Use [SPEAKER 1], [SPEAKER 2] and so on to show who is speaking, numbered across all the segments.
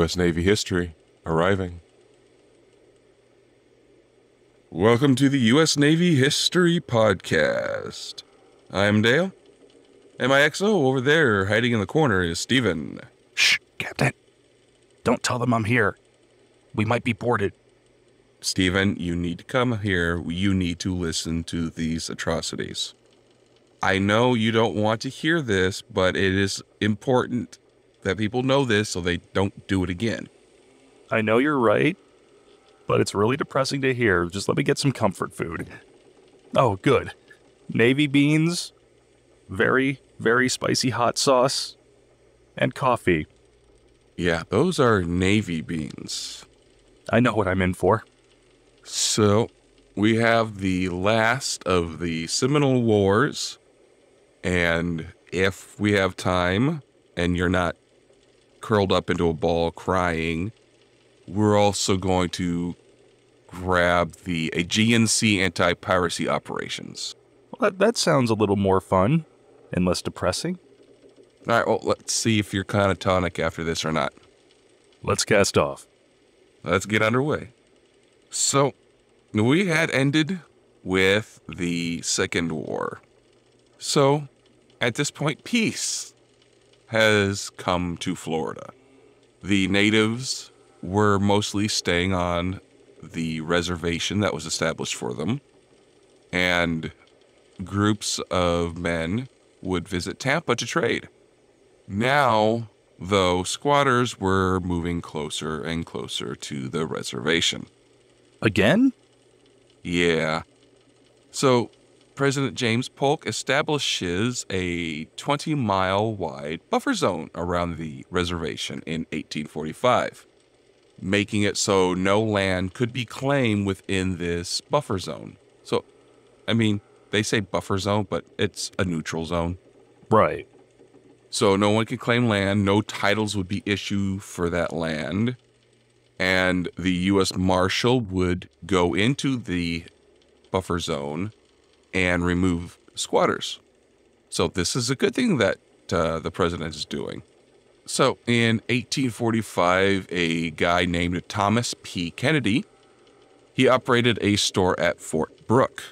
[SPEAKER 1] U.S. Navy history arriving. Welcome to the U.S. Navy History Podcast. I'm Dale, and my XO over there hiding in the corner is Steven.
[SPEAKER 2] Shh, Captain. Don't tell them I'm here. We might be boarded.
[SPEAKER 1] Steven, you need to come here. You need to listen to these atrocities. I know you don't want to hear this, but it is important that people know this so they don't do it again.
[SPEAKER 2] I know you're right, but it's really depressing to hear. Just let me get some comfort food. Oh, good. Navy beans, very, very spicy hot sauce, and coffee.
[SPEAKER 1] Yeah, those are Navy beans.
[SPEAKER 2] I know what I'm in for.
[SPEAKER 1] So, we have the last of the Seminole Wars, and if we have time, and you're not curled up into a ball crying, we're also going to grab the Aegean Sea anti-piracy operations.
[SPEAKER 2] Well, that sounds a little more fun and less depressing.
[SPEAKER 1] All right, well, let's see if you're catatonic after this or not.
[SPEAKER 2] Let's cast off.
[SPEAKER 1] Let's get underway. So, we had ended with the Second War. So, at this point, peace has come to Florida. The natives were mostly staying on the reservation that was established for them, and groups of men would visit Tampa to trade. Now, though, squatters were moving closer and closer to the reservation.
[SPEAKER 2] Again?
[SPEAKER 1] Yeah. So, President James Polk establishes a 20-mile wide buffer zone around the reservation in 1845, making it so no land could be claimed within this buffer zone. So, I mean, they say buffer zone, but it's a neutral zone.
[SPEAKER 2] Right.
[SPEAKER 1] So no one could claim land, no titles would be issued for that land, and the U.S. Marshal would go into the buffer zone and remove squatters. So this is a good thing that the president is doing. So in 1845, a guy named Thomas P. Kennedy, he operated a store at Fort Brooke.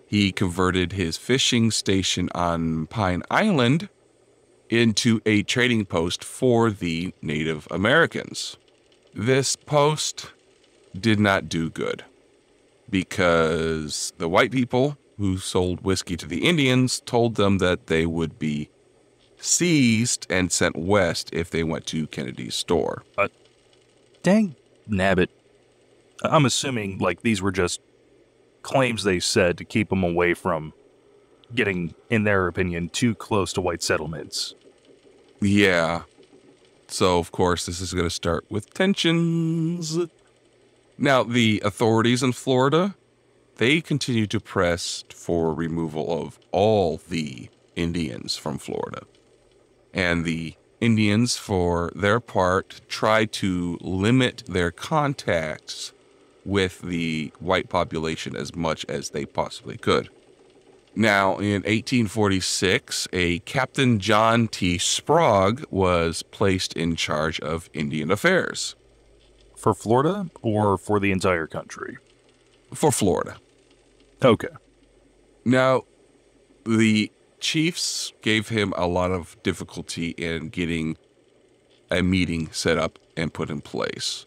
[SPEAKER 1] He converted his fishing station on Pine Island into a trading post for the Native Americans. This post did not do good because the white people who sold whiskey to the Indians told them that they would be seized and sent west if they went to Kennedy's store.
[SPEAKER 2] Dang nabbit. I'm assuming, these were just claims they said to keep them away from getting, in their opinion, too close to white settlements.
[SPEAKER 1] Yeah. So, of course, this is going to start with tensions. Now, the authorities in Florida, they continue to press for removal of all the Indians from Florida. And the Indians, for their part, try to limit their contacts with the white population as much as they possibly could. Now, in 1846, a Captain John T. Sprague was placed in charge of Indian affairs.
[SPEAKER 2] For Florida or for the entire country?
[SPEAKER 1] For Florida.
[SPEAKER 2] Okay.
[SPEAKER 1] Now, the chiefs gave him a lot of difficulty in getting a meeting set up and put in place.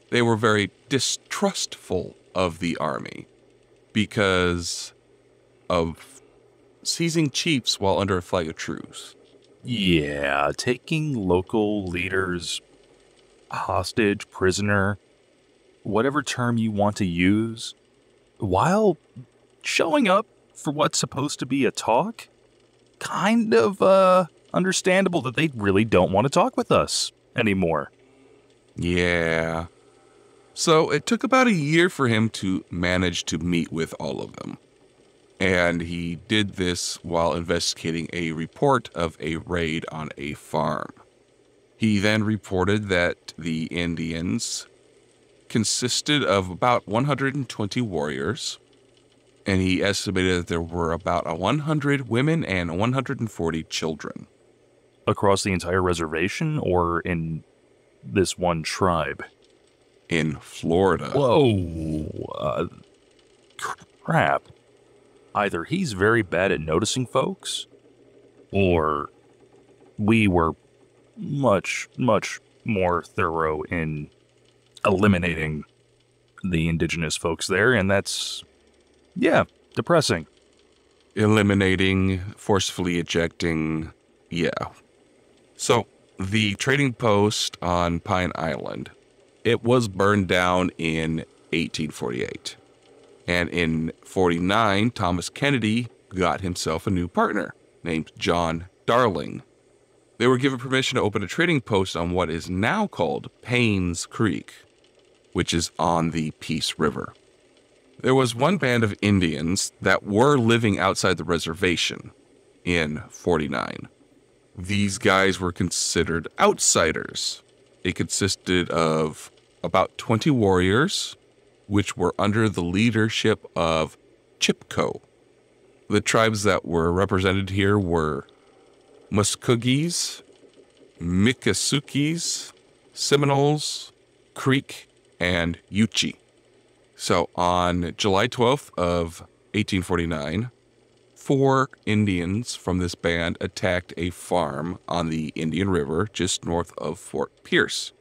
[SPEAKER 1] They were very distrustful of the army because of seizing chiefs while under a flag of truce.
[SPEAKER 2] Yeah, taking local leaders hostage, prisoner, whatever term you want to use, while showing up for what's supposed to be a talk, kind of understandable that they really don't want to talk with us anymore.
[SPEAKER 1] Yeah. So it took about a year for him to manage to meet with all of them. And he did this while investigating a report of a raid on a farm. He then reported that the Indians consisted of about 120 warriors, and he estimated that there were about 100 women and 140 children.
[SPEAKER 2] Across the entire reservation or in this one tribe?
[SPEAKER 1] In Florida.
[SPEAKER 2] Whoa. Crap. Either he's very bad at noticing folks, or we were much, much more thorough in eliminating the indigenous folks there, and that's, yeah, depressing.
[SPEAKER 1] Eliminating, forcefully ejecting, yeah. So, the trading post on Pine Island, it was burned down in 1848. And in 49, Thomas Kennedy got himself a new partner named John Darling. They were given permission to open a trading post on what is now called Payne's Creek, which is on the Peace River. There was one band of Indians that were living outside the reservation in 49. These guys were considered outsiders. It consisted of about 20 warriors, which were under the leadership of Chipko. The tribes that were represented here were Muskogees, Miccosukes, Seminoles, Creek, and Yuchi. So on July 12th of 1849, 4 Indians from this band attacked a farm on the Indian River just north of Fort Pierce.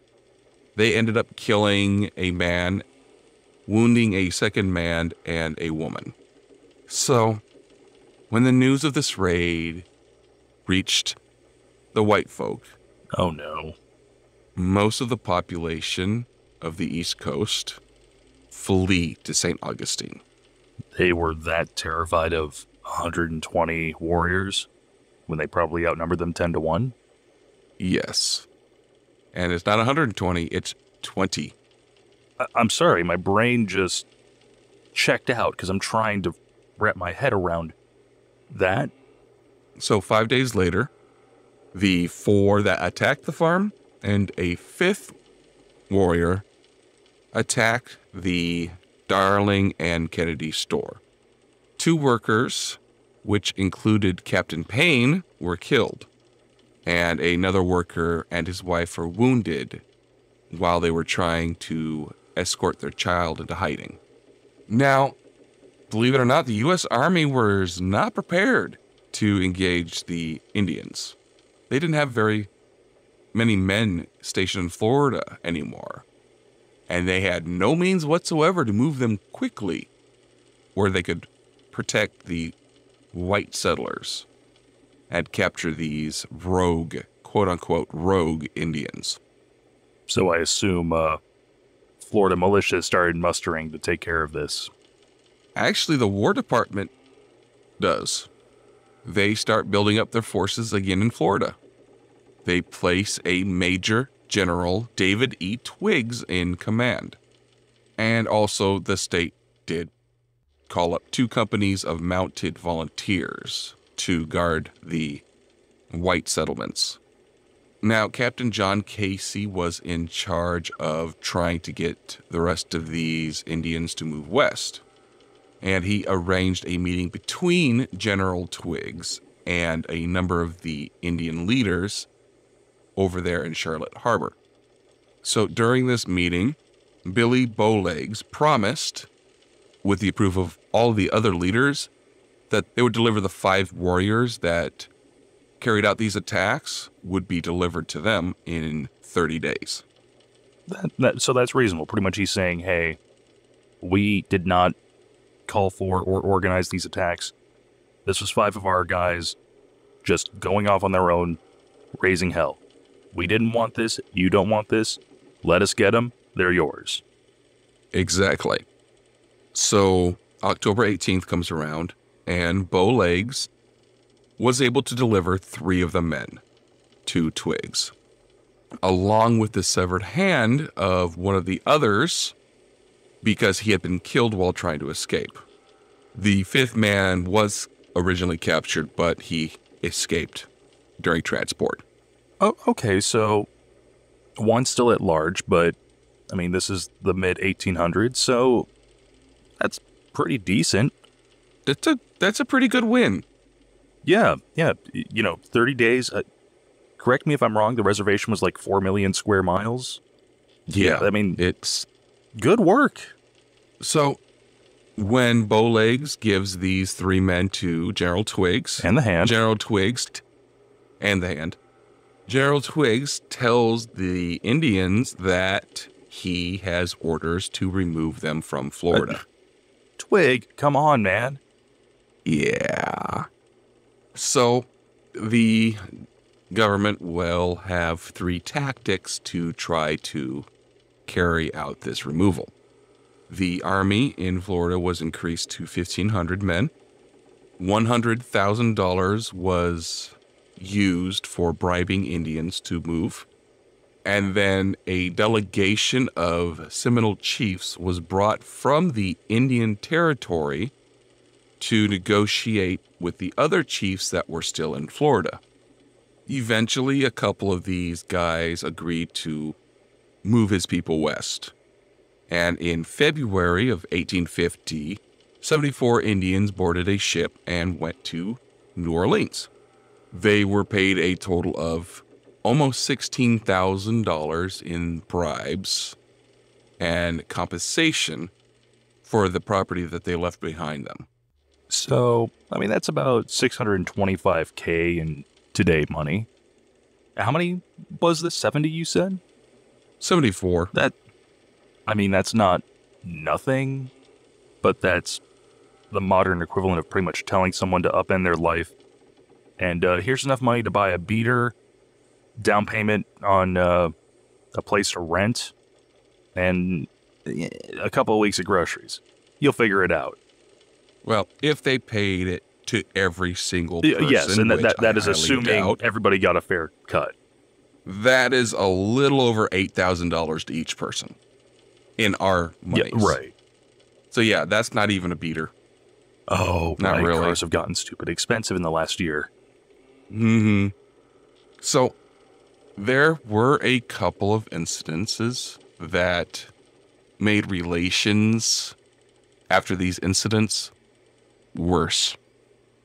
[SPEAKER 1] They ended up killing a man, wounding a second man, and a woman. So, when the news of this raid reached the white folk,
[SPEAKER 2] Oh no.
[SPEAKER 1] most of the population of the East Coast flee to St. Augustine.
[SPEAKER 2] They were that terrified of 120 warriors when they probably outnumbered them 10 to 1?
[SPEAKER 1] Yes. And it's not 120, it's 20.
[SPEAKER 2] I'm sorry, my brain just checked out because I'm trying to wrap my head around that.
[SPEAKER 1] So 5 days later, the 4 that attacked the farm and a 5th warrior attacked the Darling and Kennedy store. 2 workers, which included Captain Payne, were killed, and another worker and his wife were wounded while they were trying to escort their child into hiding. Now, believe it or not, the U.S. Army was not prepared to engage the Indians. They didn't have very many men stationed in Florida anymore, and they had no means whatsoever to move them quickly where they could protect the white settlers and capture these rogue, quote-unquote, rogue Indians.
[SPEAKER 2] So I assume Florida militia started mustering to take care of this.
[SPEAKER 1] Actually, the War Department does. They start building up their forces again in Florida. They place a Major General David E. Twiggs in command. And also the state did call up 2 companies of mounted volunteers to guard the white settlements. Now, Captain John Casey was in charge of trying to get the rest of these Indians to move west. And he arranged a meeting between General Twiggs and a number of the Indian leaders over there in Charlotte Harbor. So during this meeting, Billy Bowlegs promised, with the approval of all the other leaders, that they would deliver the 5 warriors that carried out these attacks would be delivered to them in 30 days.
[SPEAKER 2] So that's reasonable. Pretty much he's saying, hey, we did not call for or organize these attacks. This was 5 of our guys just going off on their own, raising hell. We didn't want this. You don't want this. Let us get them. They're yours.
[SPEAKER 1] Exactly. So October 18th comes around, and Bowlegs was able to deliver 3 of the men to Twiggs, along with the severed hand of one of the others because he had been killed while trying to escape. The 5th man was originally captured, but he escaped during transport.
[SPEAKER 2] Oh, okay, so one's still at large, but I mean, this is the mid-1800s, so that's pretty decent.
[SPEAKER 1] That's a pretty good win.
[SPEAKER 2] Yeah, 30 days. correct me if I'm wrong, the reservation was like 4 million square miles.
[SPEAKER 1] Yeah,
[SPEAKER 2] I mean,
[SPEAKER 1] it's
[SPEAKER 2] good work.
[SPEAKER 1] so when Bowlegs gives these 3 men to General Twiggs,
[SPEAKER 2] And the hand.
[SPEAKER 1] General Twiggs and the hand. General Twiggs tells the Indians that he has orders to remove them from Florida.
[SPEAKER 2] Twig, come on, man.
[SPEAKER 1] Yeah. So the government will have 3 tactics to try to carry out this removal. The army in Florida was increased to 1,500 men. $100,000 was used for bribing Indians to move. And then a delegation of Seminole chiefs was brought from the Indian Territory to negotiate with the other chiefs that were still in Florida. Eventually, a couple of these guys agreed to move his people west. And in February of 1850, 74 Indians boarded a ship and went to New Orleans. They were paid a total of almost $16,000 in bribes and compensation for the property that they left behind them.
[SPEAKER 2] So, I mean, that's about $625K in today money. How many was this? 70, you said?
[SPEAKER 1] 74.
[SPEAKER 2] That's not nothing, but that's the modern equivalent of pretty much telling someone to upend their life. And here's enough money to buy a beater, down payment on a place to rent, and a couple of weeks of groceries. You'll figure it out.
[SPEAKER 1] Well, if they paid it to every single person,
[SPEAKER 2] yes, and
[SPEAKER 1] which
[SPEAKER 2] that
[SPEAKER 1] I
[SPEAKER 2] is
[SPEAKER 1] highly
[SPEAKER 2] assuming
[SPEAKER 1] doubt,
[SPEAKER 2] everybody got a fair cut.
[SPEAKER 1] that is a little over $8,000 to each person in our monies.
[SPEAKER 2] Yeah, right.
[SPEAKER 1] So yeah, that's not even a beater.
[SPEAKER 2] Oh,
[SPEAKER 1] Not
[SPEAKER 2] my
[SPEAKER 1] really.
[SPEAKER 2] cars have gotten stupid expensive in the last year.
[SPEAKER 1] Mm-hmm. So there were a couple of incidences that made relations after these incidents worse.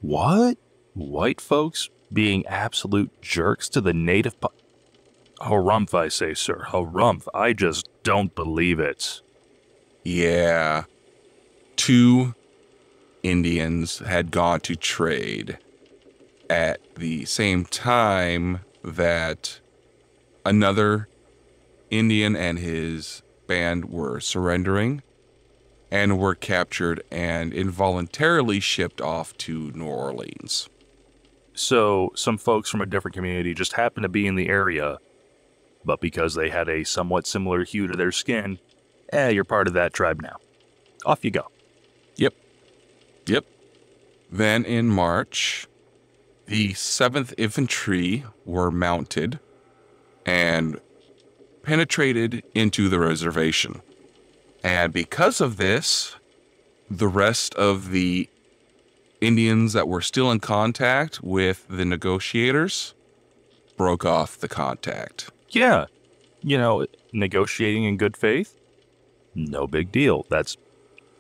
[SPEAKER 2] What? White folks being absolute jerks to the native Harumph, I say, sir. Harumph. I just don't believe it.
[SPEAKER 1] Yeah. 2 Indians had gone to trade at the same time that another Indian and his band were surrendering and were captured and involuntarily shipped off to New Orleans.
[SPEAKER 2] So, some folks from a different community just happened to be in the area, but because they had a somewhat similar hue to their skin, you're part of that tribe now. Off you go.
[SPEAKER 1] Yep. Then in March, the 7th Infantry were mounted and penetrated into the reservation. And because of this, the rest of the Indians that were still in contact with the negotiators broke off the contact.
[SPEAKER 2] Yeah. Negotiating in good faith? No big deal. That's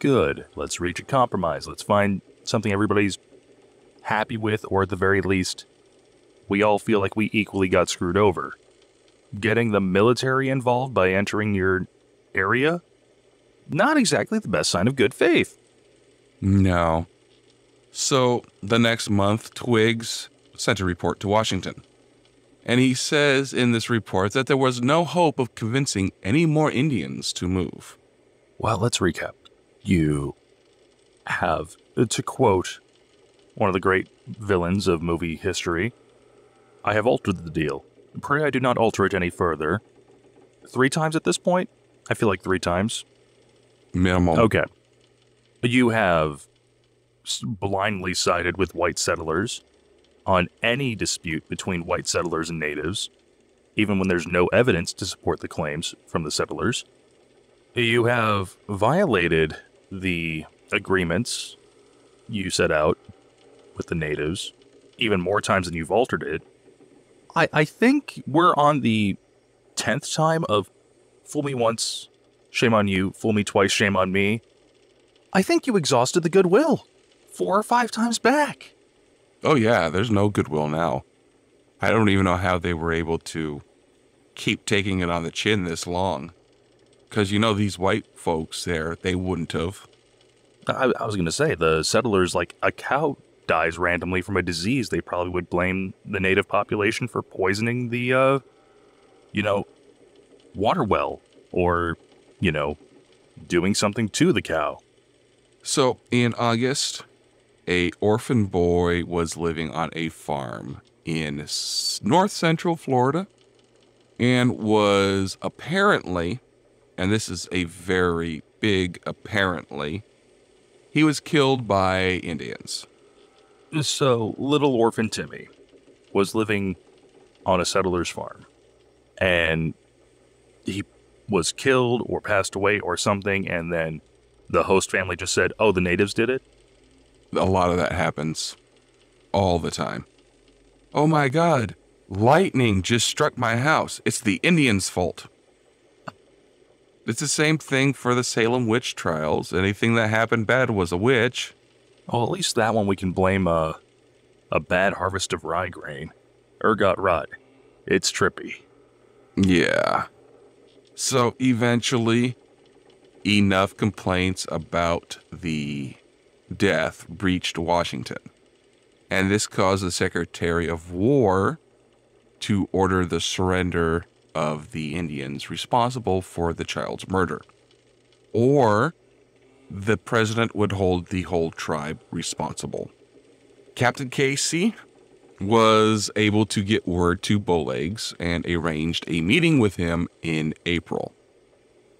[SPEAKER 2] good. Let's reach a compromise. Let's find something everybody's happy with, or at the very least, we all feel like we equally got screwed over. Getting the military involved by entering your area? Not exactly the best sign of good faith.
[SPEAKER 1] No. So the next month, Twiggs sent a report to Washington. And he says in this report that there was no hope of convincing any more Indians to move.
[SPEAKER 2] Well, let's recap. You have, to quote one of the great villains of movie history, I have altered the deal. Pray I do not alter it any further. 3 times at this point? I feel like 3 times.
[SPEAKER 1] Minimal.
[SPEAKER 2] Okay. You have blindly sided with white settlers on any dispute between white settlers and natives, even when there's no evidence to support the claims from the settlers. You have violated the agreements you set out with the natives even more times than you've altered it. I think we're on the 10th time of fool me once, shame on you, fool me twice, shame on me. I think you exhausted the goodwill 4 or 5 times back.
[SPEAKER 1] Oh yeah, there's no goodwill now. I don't even know how they were able to keep taking it on the chin this long. Because, these white folks there, they wouldn't have.
[SPEAKER 2] I was going to say, the settlers, like a cow dies randomly from a disease, they probably would blame the native population for poisoning the, water well, or, doing something to the cow.
[SPEAKER 1] So, in August, a orphan boy was living on a farm in north central Florida and was apparently, and this is a very big apparently, he was killed by Indians.
[SPEAKER 2] So, little orphan Timmy was living on a settler's farm, and he was killed or passed away or something, and then the host family just said, oh, the natives did it?
[SPEAKER 1] A lot of that happens all the time. Oh my God, lightning just struck my house. It's the Indians' fault. It's the same thing for the Salem witch trials. Anything that happened bad was a witch.
[SPEAKER 2] Well, at least that one we can blame a bad harvest of rye grain. Ergot rye. It's trippy.
[SPEAKER 1] Yeah. So eventually, enough complaints about the death reached Washington. And this caused the Secretary of War to order the surrender of the Indians responsible for the child's murder. Or the president would hold the whole tribe responsible. Captain Casey was able to get word to Bowlegs and arranged a meeting with him in April.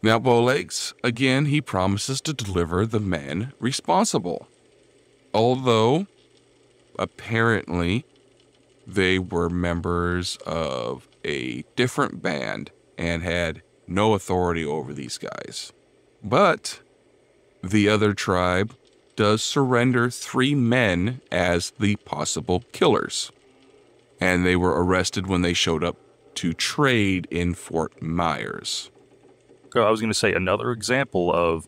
[SPEAKER 1] Now, Bowlegs, again, he promises to deliver the men responsible. Although, apparently, they were members of a different band and had no authority over these guys. But the other tribe does surrender 3 men as the possible killers. And they were arrested when they showed up to trade in Fort Myers.
[SPEAKER 2] I was going to say another example of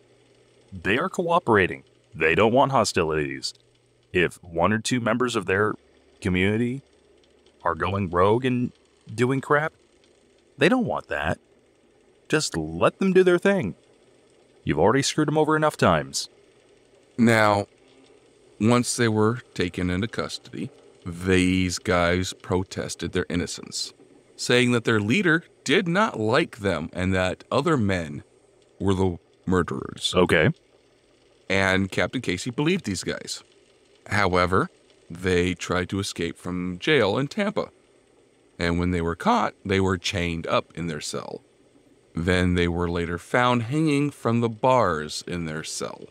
[SPEAKER 2] they are cooperating. They don't want hostilities. If 1 or 2 members of their community are going rogue and doing crap, they don't want that. Just let them do their thing. You've already screwed them over enough times.
[SPEAKER 1] Now, once they were taken into custody, these guys protested their innocence, saying that their leader did not like them and that other men were the murderers.
[SPEAKER 2] Okay.
[SPEAKER 1] And Captain Casey believed these guys. However, they tried to escape from jail in Tampa. And when they were caught, they were chained up in their cell. Then they were later found hanging from the bars in their cell.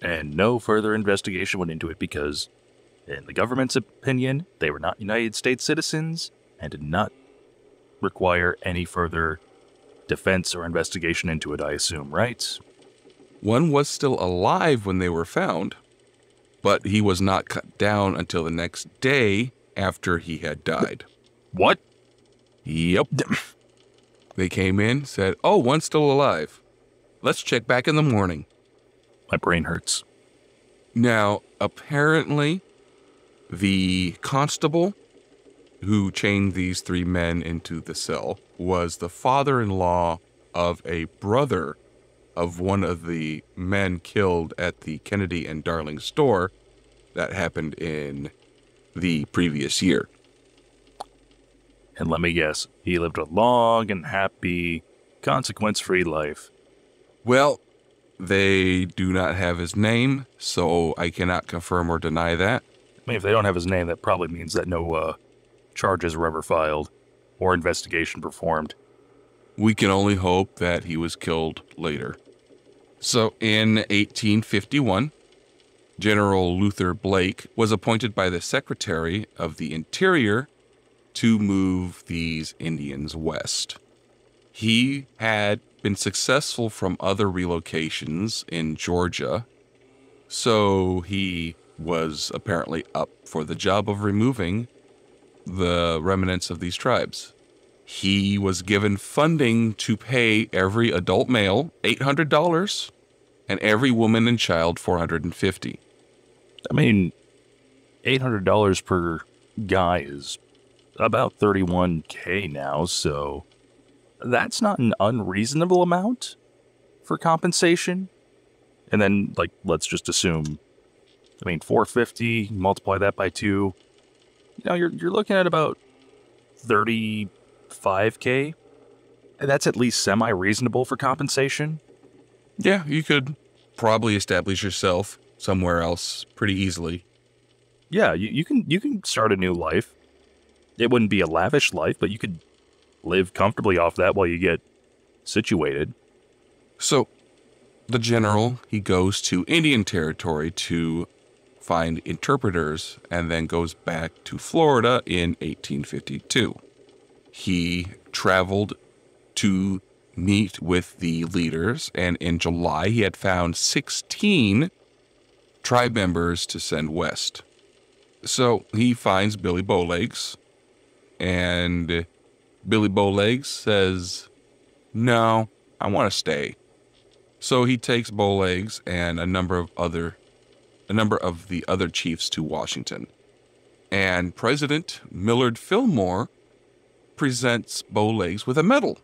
[SPEAKER 2] And no further investigation went into it because, in the government's opinion, they were not United States citizens and did not require any further defense or investigation into it, I assume, right?
[SPEAKER 1] One was still alive when they were found, but he was not cut down until the next day after he had died.
[SPEAKER 2] What?
[SPEAKER 1] Yep. They came in, said, oh, one's still alive. Let's check back in the morning.
[SPEAKER 2] My brain hurts.
[SPEAKER 1] Now, apparently, the constable who chained these 3 men into the cell was the father-in-law of a brother of one of the men killed at the Kennedy and Darling store that happened in the previous year.
[SPEAKER 2] And let me guess, he lived a long and happy, consequence-free life.
[SPEAKER 1] Well, they do not have his name, so I cannot confirm or deny that.
[SPEAKER 2] I mean, if they don't have his name, that probably means that no charges were ever filed or investigation performed.
[SPEAKER 1] We can only hope that he was killed later. So in 1851, General Luther Blake was appointed by the Secretary of the Interior to move these Indians west. He had been successful from other relocations in Georgia, so he was apparently up for the job of removing the remnants of these tribes. He was given funding to pay every adult male $800 and every woman and child $450.
[SPEAKER 2] I mean, $800 per guy is about 31K now, so that's not an unreasonable amount for compensation. And then, like, let's just assume, 450, multiply that by 2, you're looking at about 35K. And that's at least semi-reasonable for compensation.
[SPEAKER 1] Yeah, you could probably establish yourself somewhere else pretty easily.
[SPEAKER 2] Yeah, you can start a new life. It wouldn't be a lavish life, but you could live comfortably off that while you get situated.
[SPEAKER 1] So the general, he goes to Indian Territory to find interpreters and then goes back to Florida in 1852. He traveled to meet with the leaders, and in July he had found 16 tribe members to send west. So he finds Billy Bowlegs, and Billy Bowlegs says, "No, I want to stay." So he takes Bowlegs and a number of the other chiefs to Washington. And President Millard Fillmore presents Bowlegs with a medal.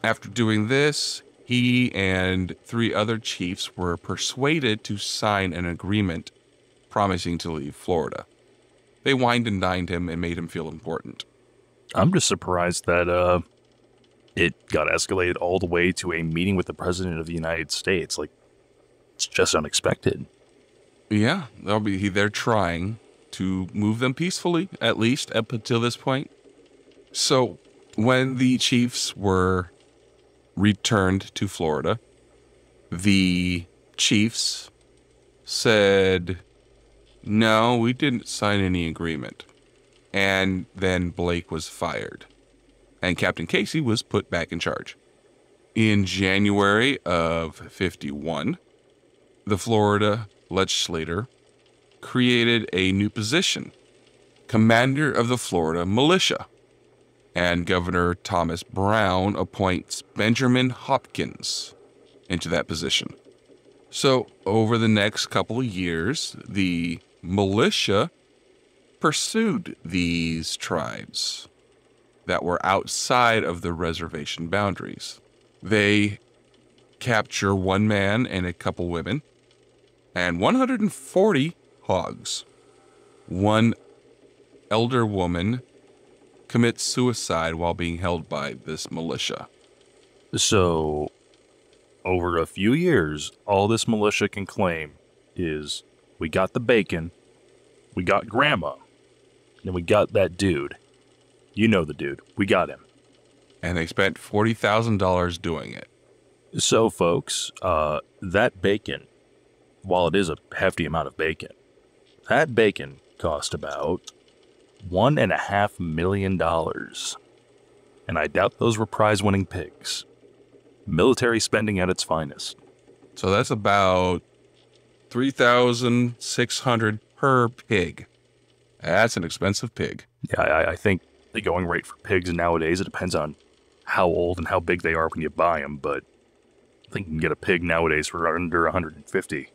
[SPEAKER 1] After doing this, he and 3 other chiefs were persuaded to sign an agreement promising to leave Florida. They wined and dined him and made him feel important.
[SPEAKER 2] I'm just surprised that it got escalated all the way to a meeting with the President of the United States. Like, it's just unexpected.
[SPEAKER 1] Yeah, they're trying to move them peacefully, at least up until this point. So when the chiefs were returned to Florida, the chiefs said, "No, we didn't sign any agreement." And then Blake was fired, and Captain Casey was put back in charge. In January of 51, the Florida legislature created a new position, Commander of the Florida Militia, and Governor Thomas Brown appoints Benjamin Hopkins into that position. So over the next couple of years, the militia pursued these tribes that were outside of the reservation boundaries. They capture 1 man and a couple women and 140 hogs. 1 elder woman commits suicide while being held by this militia.
[SPEAKER 2] So, over a few years, all this militia can claim is, we got the bacon, we got grandma, and we got that dude. You know the dude. We got him.
[SPEAKER 1] And they spent $40,000 doing it.
[SPEAKER 2] So, folks, that bacon, while it is a hefty amount of bacon, that bacon cost about $1.5 million. And I doubt those were prize-winning pigs. Military spending at its finest.
[SPEAKER 1] So that's about $3,600 per pig. That's an expensive pig.
[SPEAKER 2] Yeah, I think the going rate for pigs nowadays, it depends on how old and how big they are when you buy them, but I think you can get a pig nowadays for under 150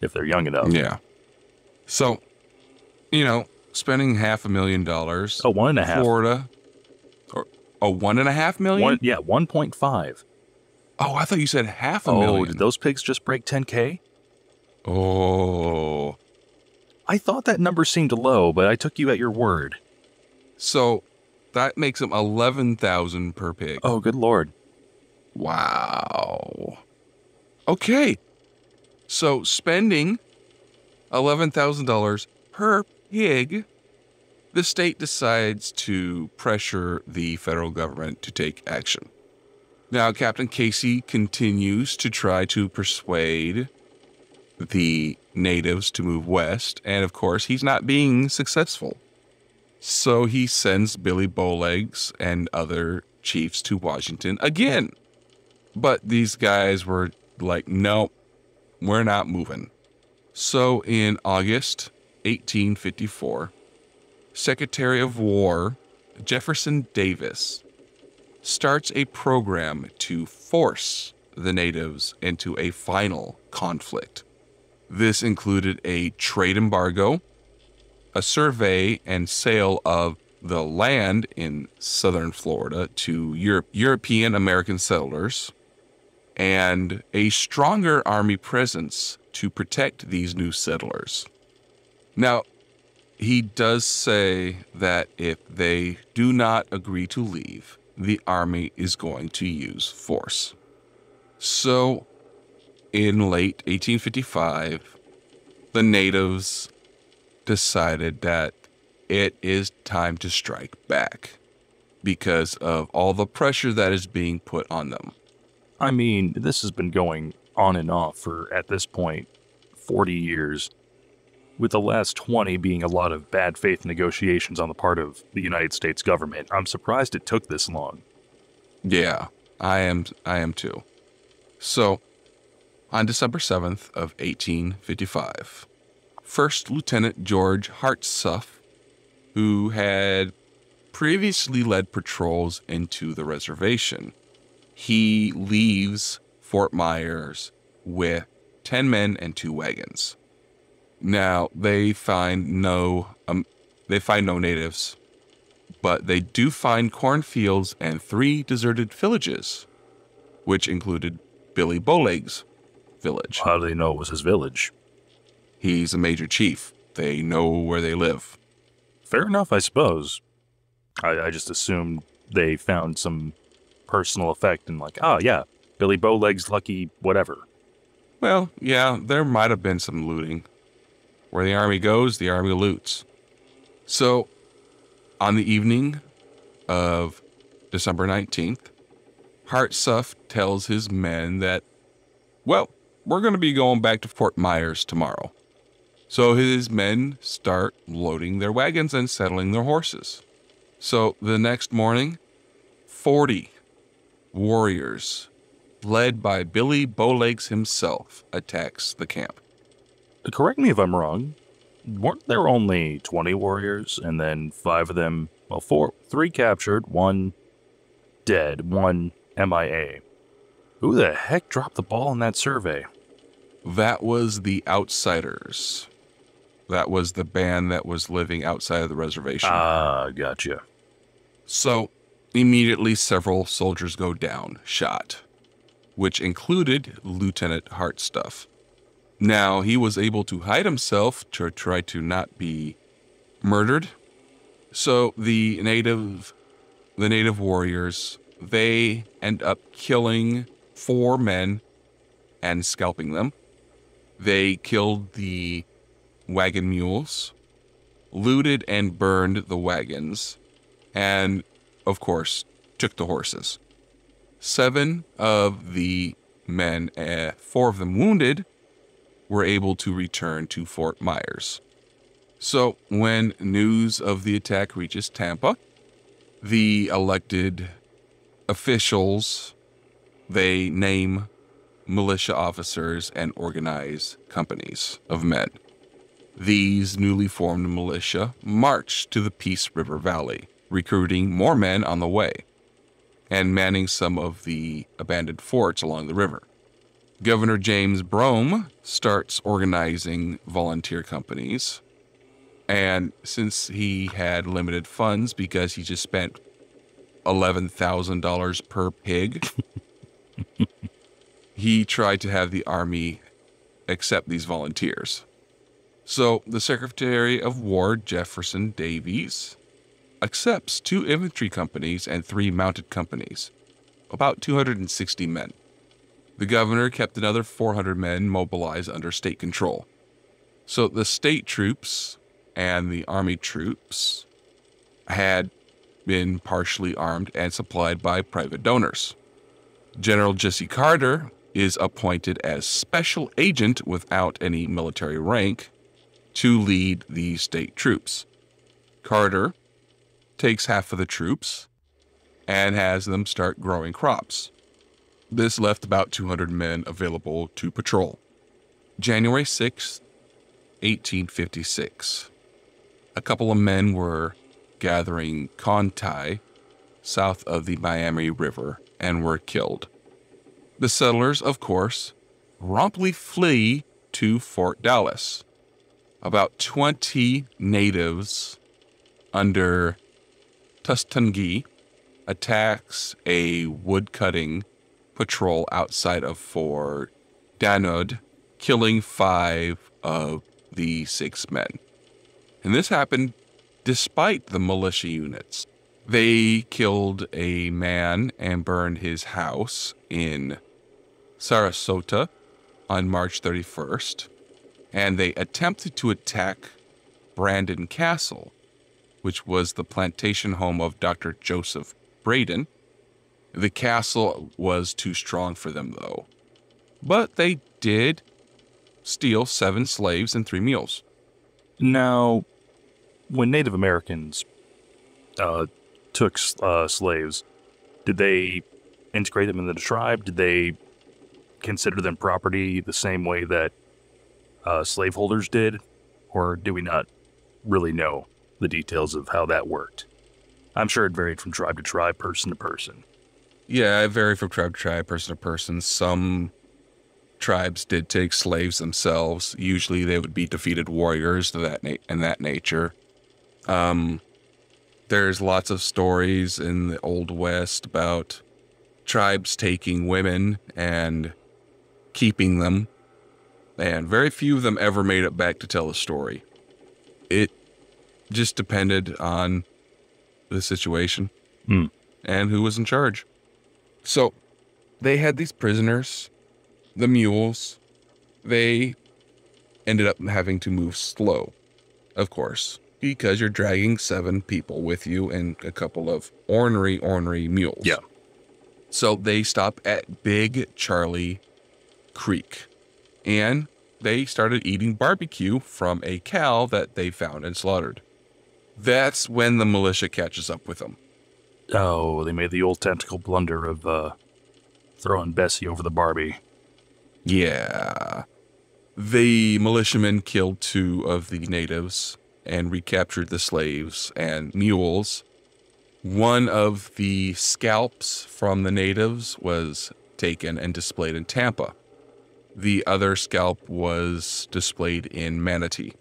[SPEAKER 2] if they're young enough.
[SPEAKER 1] Yeah. So, spending $500,000.
[SPEAKER 2] Oh, 1.5.
[SPEAKER 1] Florida. Or $1.5 million?
[SPEAKER 2] 1.5.
[SPEAKER 1] Oh, I thought you said $500,000.
[SPEAKER 2] Oh, did those pigs just break 10K?
[SPEAKER 1] Oh.
[SPEAKER 2] I thought that number seemed low, but I took you at your word.
[SPEAKER 1] So that makes them $11,000 per pig.
[SPEAKER 2] Oh, good Lord.
[SPEAKER 1] Wow. Okay. So spending $11,000 per pig, the state decides to pressure the federal government to take action. Now, Captain Casey continues to try to persuade the natives to move west, and of course, he's not being successful. So he sends Billy Bowlegs and other chiefs to Washington again. But these guys were like, "No, we're not moving." So in August 1854, Secretary of War Jefferson Davis starts a program to force the natives into a final conflict. This included a trade embargo, a survey and sale of the land in southern Florida to European American settlers and a stronger army presence to protect these new settlers. Now, he does say that if they do not agree to leave, the army is going to use force. So, in late 1855, the natives decided that it is time to strike back because of all the pressure that is being put on them.
[SPEAKER 2] I mean, this has been going on and off for, at this point, 40 years, with the last 20 being a lot of bad faith negotiations on the part of the United States government. I'm surprised it took this long.
[SPEAKER 1] Yeah, I am too. So, on December 7th of 1855, First Lieutenant George Hartsuff, who had previously led patrols into the reservation, he leaves Fort Myers with 10 men and 2 wagons. Now, they find no natives, but they do find cornfields and 3 deserted villages, which included Billy Bowleg's village.
[SPEAKER 2] How do they know it was his village?
[SPEAKER 1] He's a major chief. They know where they live.
[SPEAKER 2] Fair enough, I suppose. I just assumed they found some personal effect and like, oh yeah, Billy Bowleg's lucky whatever.
[SPEAKER 1] Well, yeah, there might have been some looting. Where the army goes, the army loots. So, on the evening of December 19th, Hartsuff tells his men that, well, we're going to be going back to Fort Myers tomorrow. So his men start loading their wagons and settling their horses. So the next morning, 40 warriors, led by Billy Bowlegs himself, attacks the camp.
[SPEAKER 2] Correct me if I'm wrong. Weren't there only 20 warriors and then 5 of them, well, 3 captured, 1 dead, 1 MIA? Who the heck dropped the ball in that survey?
[SPEAKER 1] That was the Outsiders. That was the band that was living outside of the reservation.
[SPEAKER 2] Ah, gotcha.
[SPEAKER 1] So, immediately several soldiers go down, shot, which included Lieutenant Hartsuff. Now, he was able to hide himself to try to not be murdered. So, the native warriors, they end up killing 4 men and scalping them. They killed the wagon mules, looted and burned the wagons, and, of course, took the horses. 7 of the men, 4 of them wounded, were able to return to Fort Myers. So, when news of the attack reaches Tampa, the elected officials, they name militia officers and organize companies of men. These newly formed militia marched to the Peace River Valley, recruiting more men on the way, and manning some of the abandoned forts along the river. Governor James Brome starts organizing volunteer companies, and since he had limited funds because he just spent $11,000 per pig, he tried to have the army accept these volunteers. So the Secretary of War, Jefferson Davis, accepts 2 infantry companies and 3 mounted companies, about 260 men. The governor kept another 400 men mobilized under state control. So the state troops and the army troops had been partially armed and supplied by private donors. General Jesse Carter is appointed as special agent without any military rank to lead the state troops. Carter takes half of the troops and has them start growing crops. This left about 200 men available to patrol. January 6, 1856. A couple of men were gathering contai south of the Miami River and were killed. The settlers, of course, promptly flee to Fort Dallas. About 20 natives under Tuskegee attacks a woodcutting patrol outside of Fort Danaud, killing 5 of the 6 men. And this happened despite the militia units. They killed a man and burned his house in Sarasota on March 31st, and they attempted to attack Brandon Castle, which was the plantation home of Dr. Joseph Braden. The castle was too strong for them, though. But they did steal 7 slaves and 3 mules.
[SPEAKER 2] Now, when Native Americans took slaves, did they integrate them into the tribe? Did they consider them property the same way that slaveholders did? Or do we not really know the details of how that worked? I'm sure it varied from tribe to tribe, person to person.
[SPEAKER 1] Yeah, it varied from tribe to tribe, person to person. Some tribes did take slaves themselves. Usually they would be defeated warriors of that nature. There's lots of stories in the Old West about tribes taking women and keeping them, and very few of them ever made it back to tell the story. It just depended on the situation and who was in charge. So they had these prisoners, the mules. They ended up having to move slow, of course, because you're dragging 7 people with you and a couple of ornery mules.
[SPEAKER 2] Yeah.
[SPEAKER 1] So they stop at Big Charlie Creek, and they started eating barbecue from a cow that they found and slaughtered. That's when the militia catches up with them.
[SPEAKER 2] Oh, they made the old tactical blunder of throwing Bessie over the Barbie.
[SPEAKER 1] Yeah. The militiamen killed 2 of the natives and recaptured the slaves and mules. One of the scalps from the natives was taken and displayed in Tampa. The other scalp was displayed in Manatee.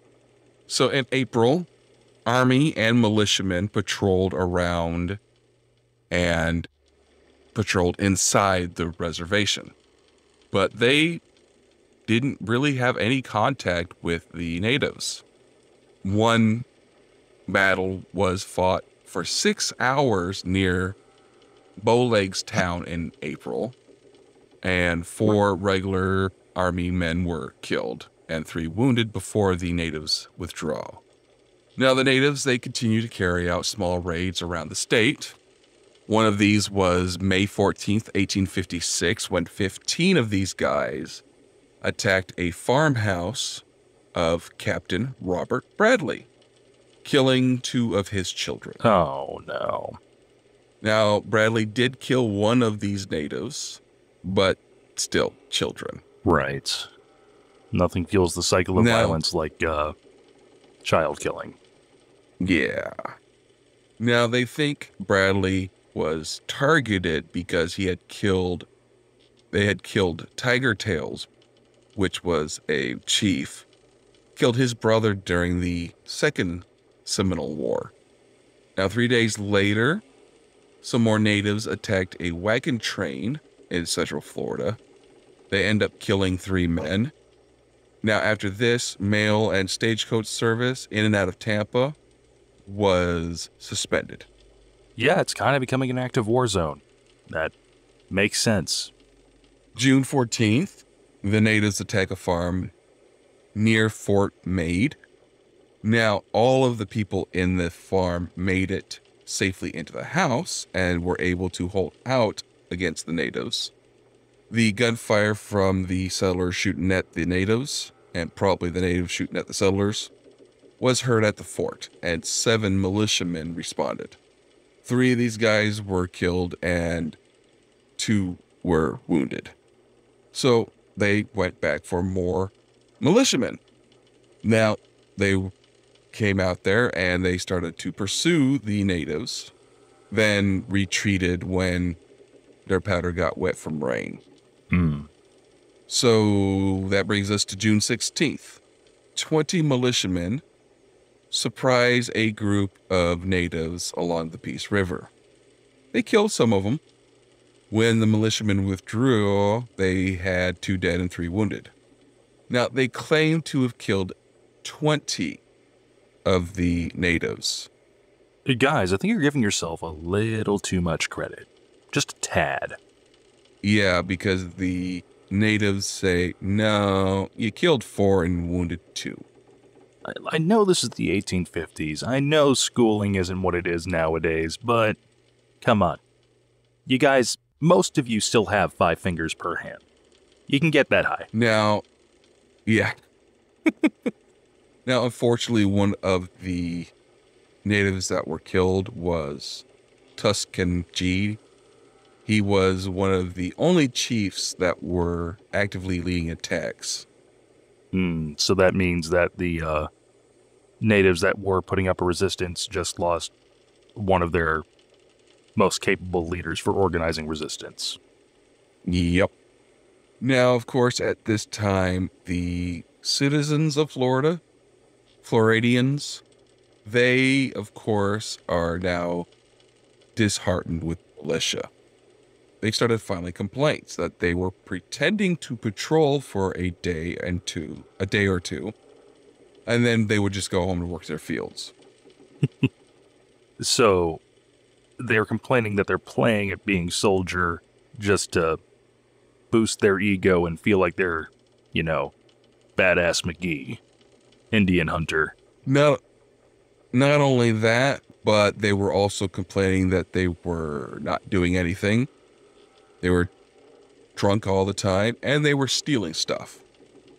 [SPEAKER 1] So in April, Army and militiamen patrolled around and patrolled inside the reservation. But they didn't really have any contact with the natives. One battle was fought for 6 hours near Bowlegs Town in April, and 4 regular Army men were killed and 3 wounded before the natives withdraw. Now the natives, they continue to carry out small raids around the state. One of these was May 14th, 1856, when 15 of these guys attacked a farmhouse of Captain Robert Bradley, killing 2 of his children.
[SPEAKER 2] Oh, no.
[SPEAKER 1] Now, Bradley did kill one of these natives, but still children.
[SPEAKER 2] Right. Nothing fuels the cycle of violence like child killing.
[SPEAKER 1] Yeah. Now, they think Bradley was targeted because they had killed Tiger Tails, which was a chief, killed his brother during the Second Seminole War. Now, 3 days later, some more natives attacked a wagon train in Central Florida. They end up killing 3 men. Now, after this, mail and stagecoach service in and out of Tampa was suspended.
[SPEAKER 2] Yeah, it's kind of becoming an active war zone. That makes sense.
[SPEAKER 1] June 14th, the natives attack a farm near Fort Meade. Now, all of the people in the farm made it safely into the house and were able to hold out against the natives. The gunfire from the settlers shooting at the natives, and probably the natives shooting at the settlers, was heard at the fort, and 7 militiamen responded. 3 of these guys were killed and 2 were wounded. So they went back for more militiamen. Now, they came out there and they started to pursue the natives, then retreated when their powder got wet from rain. So that brings us to June 16th. 20 militiamen surprise a group of natives along the Peace River. They killed some of them. When the militiamen withdrew, they had 2 dead and 3 wounded. Now, they claim to have killed 20 of the natives.
[SPEAKER 2] Hey, guys, I think you're giving yourself a little too much credit. Just a tad.
[SPEAKER 1] Yeah, because the natives say, no, you killed 4 and wounded 2.
[SPEAKER 2] I know this is the 1850s. I know schooling isn't what it is nowadays, but come on. You guys, most of you still have 5 fingers per hand. You can get that high.
[SPEAKER 1] Now, yeah. Now, unfortunately, one of the natives that were killed was Tuscan G. He was one of the only chiefs that were actively leading attacks.
[SPEAKER 2] So that means that the natives that were putting up a resistance just lost one of their most capable leaders for organizing resistance.
[SPEAKER 1] Yep. Now, of course, at this time, the citizens of Florida, Floridians, they, of course, are now disheartened with militia. They started filing complaints that they were pretending to patrol for a day or two, and then they would just go home and work their fields.
[SPEAKER 2] So they're complaining that they're playing at being soldier just to boost their ego and feel like they're, badass McGee, Indian hunter.
[SPEAKER 1] Not only that, but they were also complaining that they were not doing anything. They were drunk all the time, and they were stealing stuff.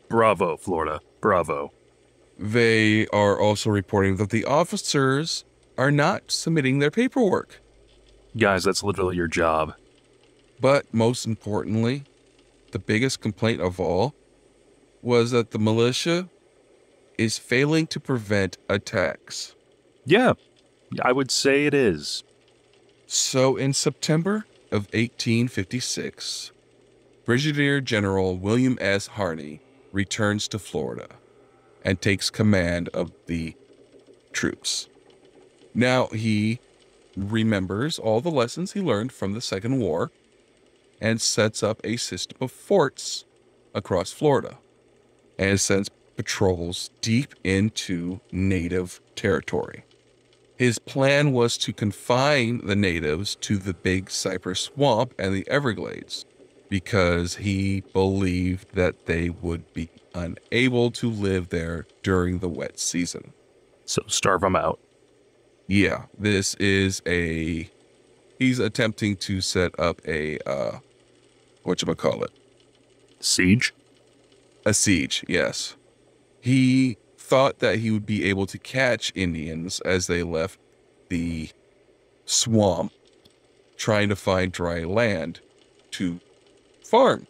[SPEAKER 2] Bravo, Florida. Bravo.
[SPEAKER 1] They are also reporting that the officers are not submitting their paperwork.
[SPEAKER 2] Guys, that's literally your job.
[SPEAKER 1] But most importantly, the biggest complaint of all was that the militia is failing to prevent attacks.
[SPEAKER 2] Yeah, I would say it is.
[SPEAKER 1] So in September of 1856, Brigadier General William S. Harney returns to Florida and takes command of the troops. Now he remembers all the lessons he learned from the Second War and sets up a system of forts across Florida and sends patrols deep into native territory. His plan was to confine the natives to the Big Cypress Swamp and the Everglades because he believed that they would be unable to live there during the wet season.
[SPEAKER 2] So starve them out.
[SPEAKER 1] Yeah, this is he's attempting to set up a, whatchamacallit?
[SPEAKER 2] Siege?
[SPEAKER 1] A siege, yes. He thought that he would be able to catch Indians as they left the swamp, trying to find dry land to farm.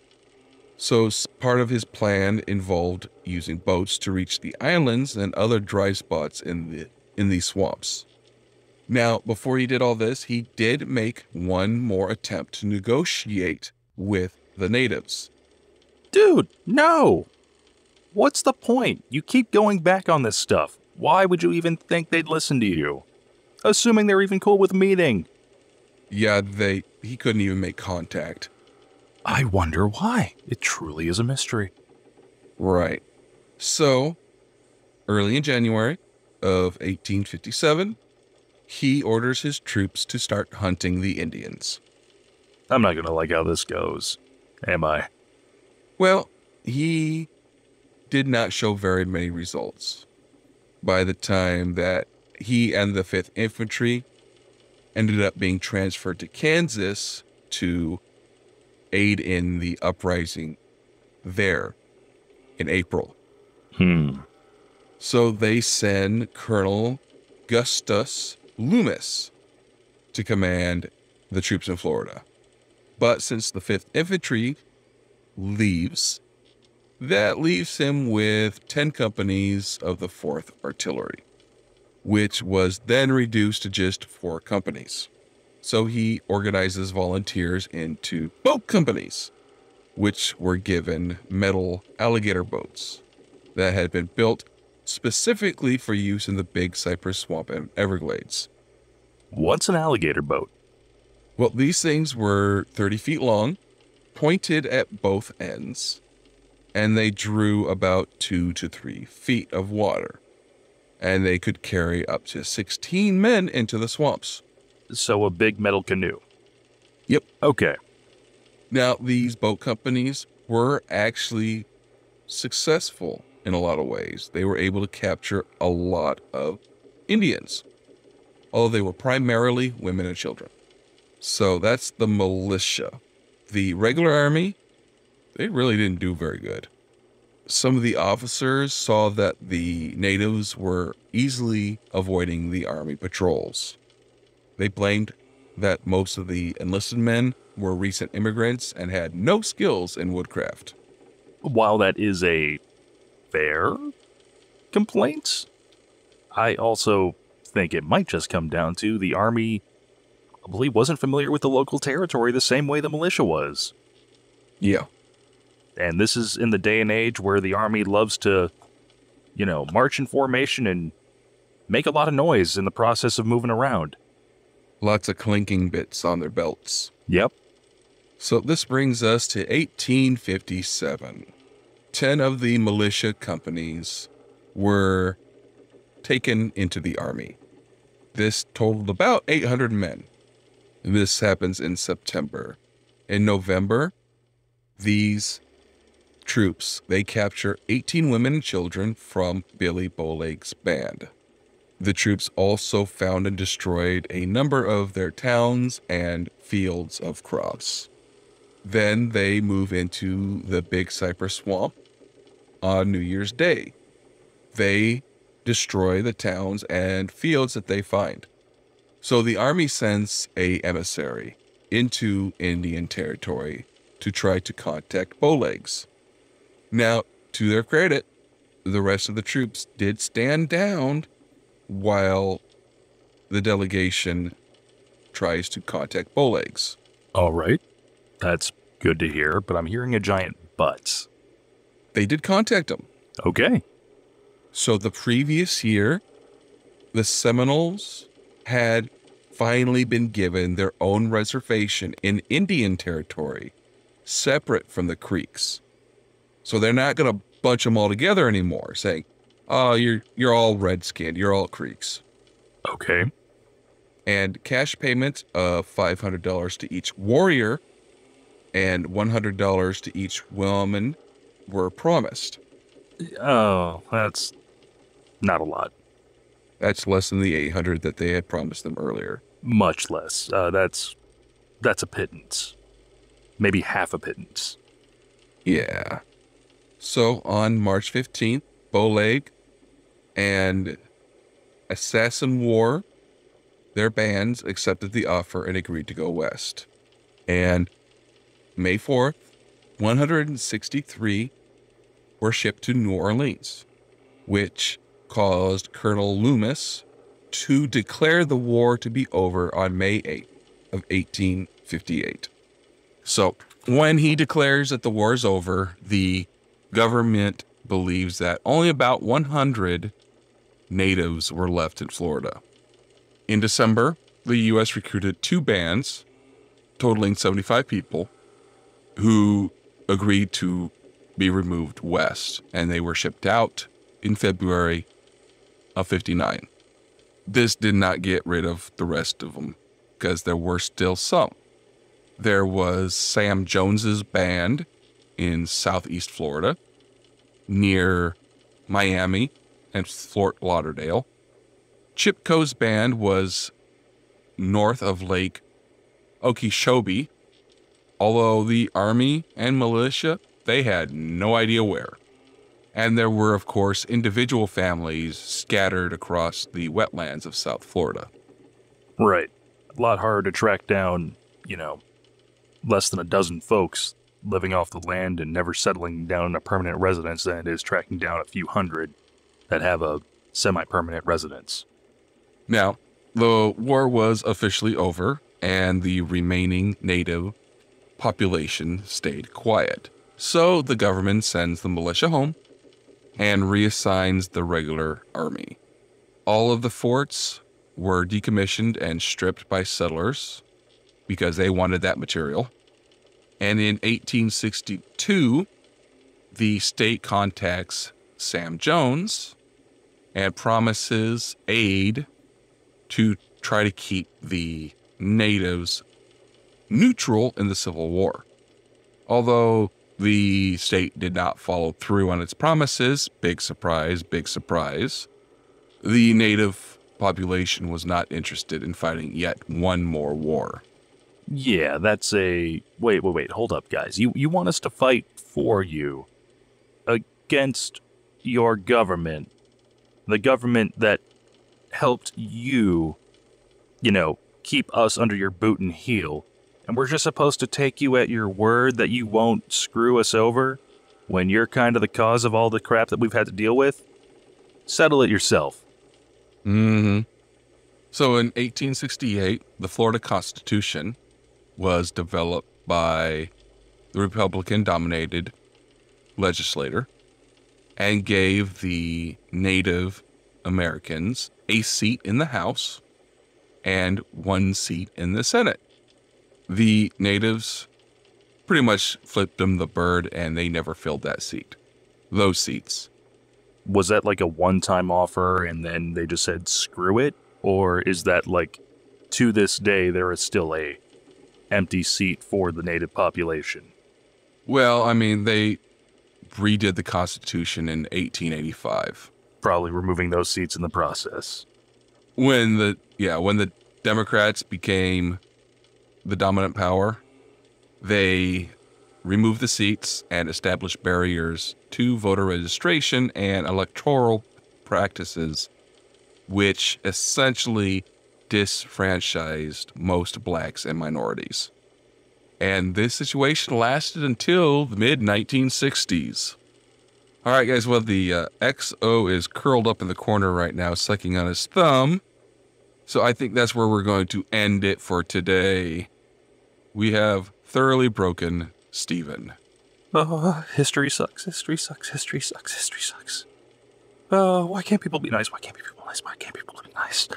[SPEAKER 1] So part of his plan involved using boats to reach the islands and other dry spots in these swamps. Now, before he did all this, he did make one more attempt to negotiate with the natives.
[SPEAKER 2] Dude, no! What's the point? You keep going back on this stuff. Why would you even think they'd listen to you? Assuming they're even cool with meeting.
[SPEAKER 1] Yeah, he couldn't even make contact.
[SPEAKER 2] I wonder why. It truly is a mystery.
[SPEAKER 1] Right. So, early in January of 1857, he orders his troops to start hunting the Indians.
[SPEAKER 2] I'm not gonna like how this goes, am I?
[SPEAKER 1] Well, he did not show very many results. By the time that he and the 5th Infantry ended up being transferred to Kansas to aid in the uprising there in April. So they send Colonel Gustus Loomis to command the troops in Florida. But since the 5th Infantry leaves, that leaves him with 10 companies of the 4th Artillery, which was then reduced to just 4 companies. So he organizes volunteers into boat companies, which were given metal alligator boats that had been built specifically for use in the Big Cypress Swamp and Everglades.
[SPEAKER 2] What's an alligator boat?
[SPEAKER 1] Well, these things were 30 feet long, pointed at both ends, and they drew about 2 to 3 feet of water, and they could carry up to 16 men into the swamps.
[SPEAKER 2] So a big metal canoe.
[SPEAKER 1] Yep.
[SPEAKER 2] Okay.
[SPEAKER 1] Now, these boat companies were actually successful in a lot of ways. They were able to capture a lot of Indians, although they were primarily women and children. So that's the militia. The regular army, they really didn't do very good. Some of the officers saw that the natives were easily avoiding the army patrols. They blamed that most of the enlisted men were recent immigrants and had no skills in woodcraft.
[SPEAKER 2] While that is a fair complaint, I also think it might just come down to the army probably wasn't familiar with the local territory the same way the militia was.
[SPEAKER 1] Yeah.
[SPEAKER 2] And this is in the day and age where the army loves to, march in formation and make a lot of noise in the process of moving around.
[SPEAKER 1] Lots of clinking bits on their belts.
[SPEAKER 2] Yep.
[SPEAKER 1] So this brings us to 1857. 10 of the militia companies were taken into the army. This totaled about 800 men. This happens in September. In November, these troops, they capture 18 women and children from Billy Bowleg's band. The troops also found and destroyed a number of their towns and fields of crops. Then they move into the Big Cypress Swamp on New Year's Day. They destroy the towns and fields that they find. So the army sends a emissary into Indian territory to try to contact Bowlegs. Now, to their credit, the rest of the troops did stand down while the delegation tries to contact Bowlegs.
[SPEAKER 2] All right. That's good to hear, but I'm hearing a giant but.
[SPEAKER 1] They did contact him.
[SPEAKER 2] Okay.
[SPEAKER 1] So the previous year, the Seminoles had finally been given their own reservation in Indian territory, separate from the Creeks. So they're not going to bunch them all together anymore, saying, "Oh, you're all red-skinned, you're all Creeks."
[SPEAKER 2] Okay.
[SPEAKER 1] And cash payments of $500 to each warrior and $100 to each woman were promised.
[SPEAKER 2] Oh, that's not a lot.
[SPEAKER 1] That's less than the 800 that they had promised them earlier.
[SPEAKER 2] Much less. That's a pittance. Maybe half a pittance.
[SPEAKER 1] Yeah. So on March 15th, Bowleg and Assassin War, their bands accepted the offer and agreed to go west. And May 4th, 163 were shipped to New Orleans, which caused Colonel Loomis to declare the war to be over on May 8th of 1858. So when he declares that the war is over, the government believes that only about 100 natives were left in Florida. In December, the U.S. recruited 2 bands, totaling 75 people, who agreed to be removed west, and they were shipped out in February of 59. This did not get rid of the rest of them, because there were still some. There was Sam Jones's band in southeast Florida, near Miami and Fort Lauderdale. Chipko's band was north of Lake Okeechobee, although the army and militia, they had no idea where. And there were, of course, individual families scattered across the wetlands of South Florida.
[SPEAKER 2] Right. A lot harder to track down, less than a dozen folks living off the land and never settling down in a permanent residence than it is tracking down a few hundred that have a semi-permanent residence.
[SPEAKER 1] Now, the war was officially over, and the remaining native population stayed quiet. So the government sends the militia home, and reassigns the regular army. All of the forts were decommissioned and stripped by settlers because they wanted that material. And in 1862, the state contacts Sam Jones and promises aid to try to keep the natives neutral in the Civil War. Although the state did not follow through on its promises, big surprise, the native population was not interested in fighting yet one more war.
[SPEAKER 2] Yeah, that's a... Wait, hold up, guys. You want us to fight for you against your government, the government that helped you, keep us under your boot and heel, and we're just supposed to take you at your word that you won't screw us over when you're kind of the cause of all the crap that we've had to deal with? Settle it yourself.
[SPEAKER 1] Mm-hmm. So in 1868, the Florida Constitution was developed by the Republican-dominated legislature and gave the Native Americans a seat in the House and one seat in the Senate. The natives pretty much flipped them the bird, and they never filled those seats.
[SPEAKER 2] Was that like a one-time offer and then they just said screw it? Or is that like, to this day, there is still a empty seat for the native population?
[SPEAKER 1] Well, I mean, they redid the Constitution in 1885.
[SPEAKER 2] Probably removing those seats in the process.
[SPEAKER 1] When the Democrats became the dominant power, they removed the seats and established barriers to voter registration and electoral practices, which essentially disfranchised most blacks and minorities. And this situation lasted until the mid-1960s. All right, guys, well, the XO is curled up in the corner right now, sucking on his thumb. So I think that's where we're going to end it for today. We have thoroughly broken Stephen.
[SPEAKER 2] History sucks. History sucks. History sucks. History sucks. Why can't people be nice? Why can't people be nice? Why can't people be nice?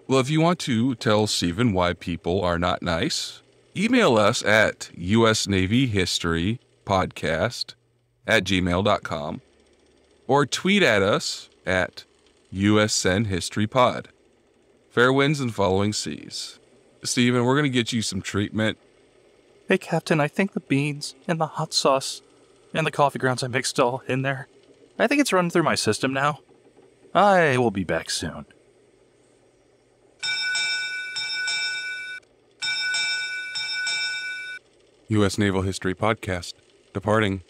[SPEAKER 1] Well, if you want to tell Stephen why people are not nice, email us at usnavyhistorypodcast@gmail.com or tweet at us at USNHistoryPod. Fair winds and following seas. Stephen, we're going to get you some treatment.
[SPEAKER 2] Hey, Captain, I think the beans and the hot sauce and the coffee grounds I mixed all in there, I think it's running through my system now. I will be back soon.
[SPEAKER 1] U.S. Naval History Podcast, departing.